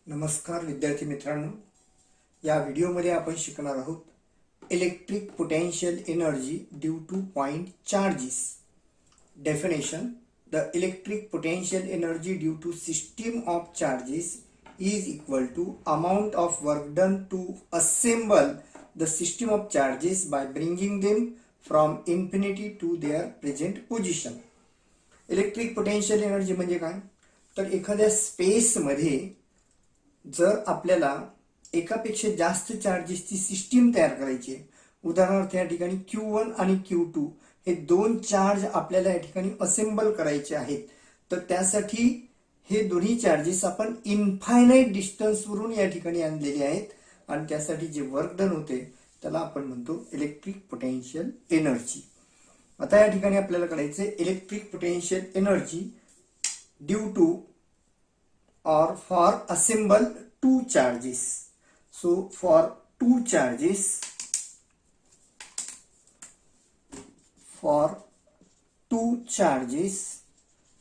नमस्कार विद्यार्थी मित्रांनो, या व्हिडिओमध्ये आपण शिकणार आहोत electric potential energy due to point charges. Definition: the electric potential energy due to system of charges is equal to amount of work done to assemble the system of charges by bringing them from infinity to their present position. Electric potential energy म्हणजे काय? तर एखाद्या space मध्ये जर आपल्याला एकापेक्षा जास्त चार्जेसची system तयार करायची आहे, उदाहरणार्थ या ठिकाणी Q1 आणि Q2 हे दोन चार्ज आपल्याला या ठिकाणी असेंबल करायचे आहेत, तर त्यासाठी हे दोन्ही चार्जेस आपण इनफायनाइट डिस्टन्स वरून या ठिकाणी आणलेले आहेत आणि त्यासाठी जे वर्क डन होते त्याला आपण म्हणतो इलेक्ट्रिक पोटेन्शियल एनर्जी. आता या ठिकाणी आपल्याला करायचे electric potential energy due to or for assemble two charges. So for two charges,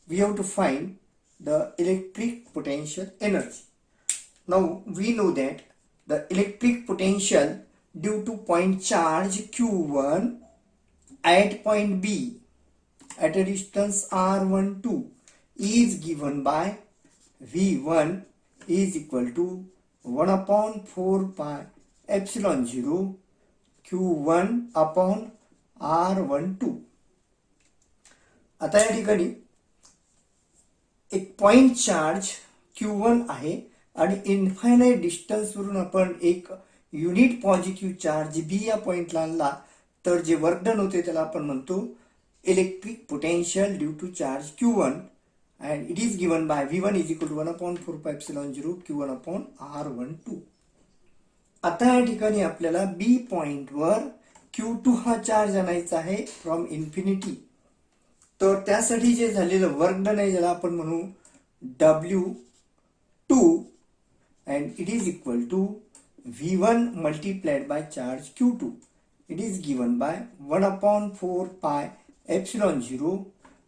we have to find the electric potential energy. Now we know that the electric potential due to point charge Q1 at point B at a distance R12 is given by V1 is equal to 1 upon 4 pi epsilon 0 Q1 upon R12. आता या ठिकाणी एक point charge Q1 आहे आणि infinite distance वरून आपण एक unit positive charge B या पॉइंटला आणला, तर जे वर्क डन होते त्याला आपण म्हणतो electric potential due to charge Q1 and it is given by V1 is equal to 1 upon 4 pi epsilon 0 Q1 upon R12. आता या ठिकाणी आपल्याला B पॉइंट वर Q2 हा चार्ज आणायचा आहे फ्रॉम इन्फिनिटी, तर त्यासाठी जे झालेलं वर्क डन आहे ज्याला आपण म्हणू W2 and it is equal to V1 multiplied by charge Q2. It is given by 1 upon 4 pi epsilon 0.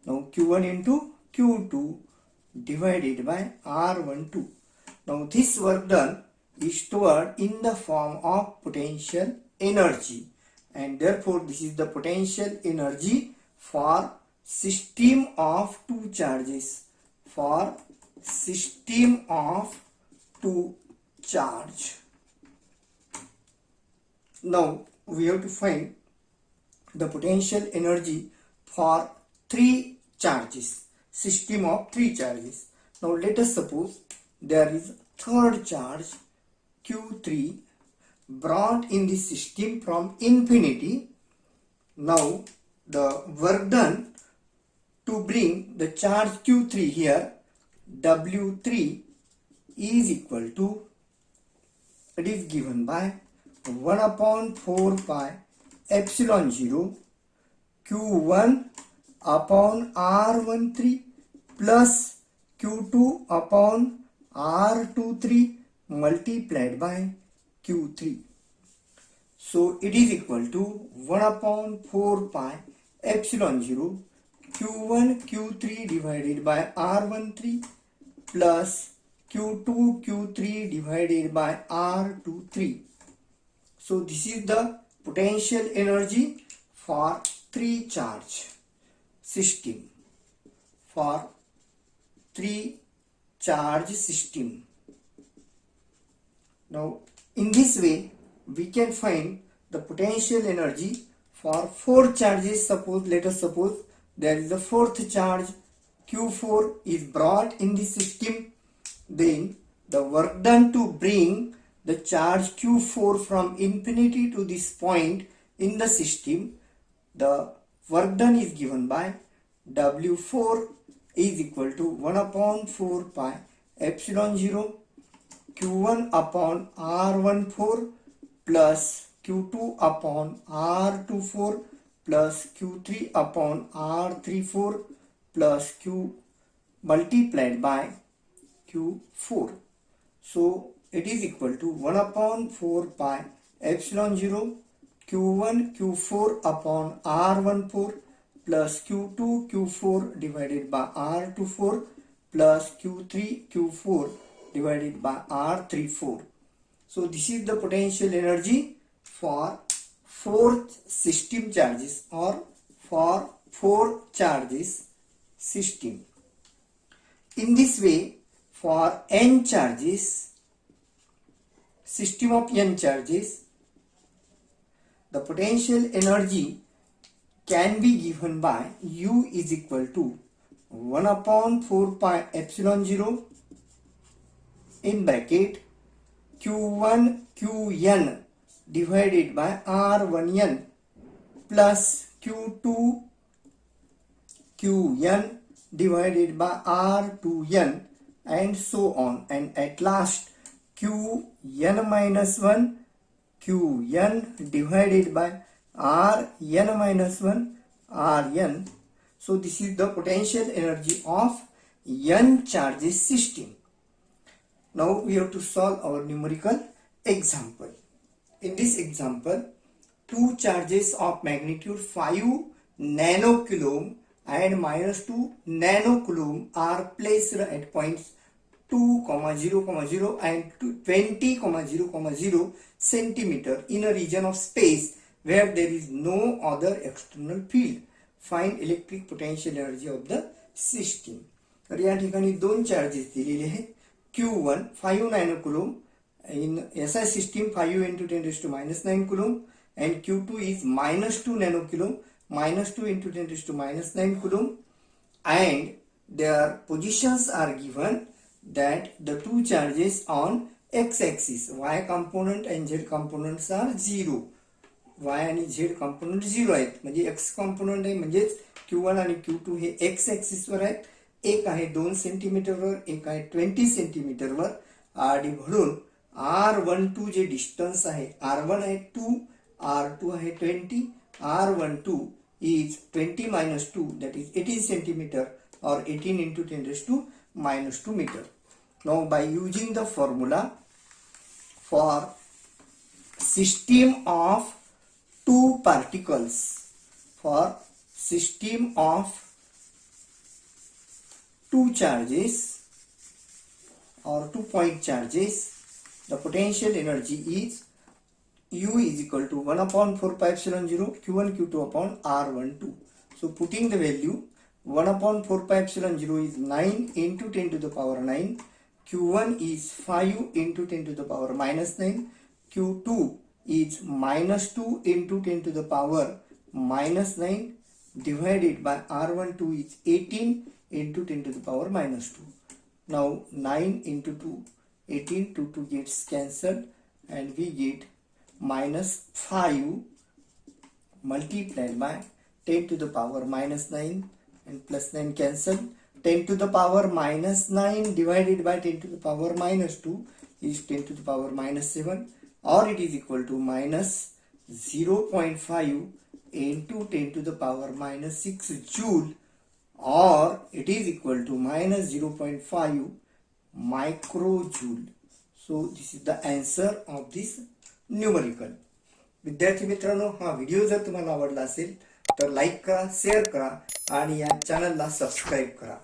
Now Q1 into Q2 divided by R12. Now this work done is stored in the form of potential energy, and therefore this is the potential energy for system of two charges. For system of two charge. Now we have to find the potential energy for three charges. System of three charges. Now let us suppose there is third charge Q3 brought in the system from infinity. Now the work done to bring the charge Q3 here, W3 is equal to, it is given by 1 upon 4 pi epsilon 0 Q1 upon R13 plus Q2 upon R23 multiplied by Q3. So it is equal to 1 upon 4 pi epsilon 0 Q1 Q3 divided by R13 plus Q2 Q3 divided by R23. So this is the potential energy for three charge system. For three charge system. Now in this way we can find the potential energy for four charges. Let us suppose there is a fourth charge Q4 is brought in the system, then the work done to bring the charge Q4 from infinity to this point in the system, the work done is given by W4 is equal to 1 upon 4 pi epsilon 0 Q1 upon R14 plus Q2 upon R24 plus Q3 upon R34 plus Q multiplied by Q4. So it is equal to 1 upon 4 pi epsilon 0 Q1 Q4 upon R14 plus Q2 Q4 divided by R24 plus Q3 Q4 divided by R34. So this is the potential energy for 4 system charges or for 4 charges system. In this way, for n charges, system of n charges, the potential energy can be given by U is equal to 1 upon 4 pi epsilon 0 in bracket Q1 Qn divided by R1n plus Q2 Qn divided by R2n and so on, and at last Qn minus 1 Qn divided by Rn minus 1 Rn. So this is the potential energy of n charges system. Now we have to solve our numerical example. In this example, two charges of magnitude 5 nanocoulomb and minus 2 nanocoulomb are placed at points 2, 0, 0 and 20, 0, 0 centimeter in a region of space where there is no other external field. Find electric potential energy of the system. तर या ठिकाणी दोन charges दिलेले आहेत. Q1 5 nanocoulomb in SI system 5 into 10 raised to minus 9 coulomb, and Q2 is minus 2 nanocoulomb minus 2 into 10 raised to minus 9 coulomb, and their positions are given that the two charges on x-axis, y component and z components are 0. y आणि z component 0 आहेत, म्हणजे x component आहे म्हणजेच Q1 आणि Q2 हे x axis वर आहेत. एक आहे 2 centimetre वर, एक आहे 20 सेंटीमीटर वर, आणि म्हणून R12 जे डिस्टन्स आहे, R1 आहे 2, R2 आहे 20, R12 is 20 minus 2, that is 18 centimeter or 18 into 10 raised to minus 2 meter. Now by using the formula for system of two particles, for system of two charges or 2 point charges, the potential energy is U is equal to 1 upon 4 pi epsilon 0 Q1 Q2 upon R12. So putting the value 1 upon 4 pi epsilon 0 is 9 into 10 to the power 9, Q1 is 5 into 10 to the power minus 9, Q2 is minus 2 into 10 to the power minus 9 divided by R12 is 18 into 10 to the power minus 2. Now 9 into 2, 18, 2 gets cancelled and we get minus 5 multiplied by 10 to the power minus 9 and plus 9 cancelled. 10 to the power minus 9 divided by 10 to the power minus 2 is 10 to the power minus 7, or it is equal to minus 0.5 into 10 to the power minus 6 joule, or it is equal to minus 0.5 microjoule. So this is the answer of this numerical. विद्यार्थी मित्रांनो, हा video जर तुम्हाला आवडला असेल तर like करा, share करा आणि या चॅनलला सबस्क्राईब करा.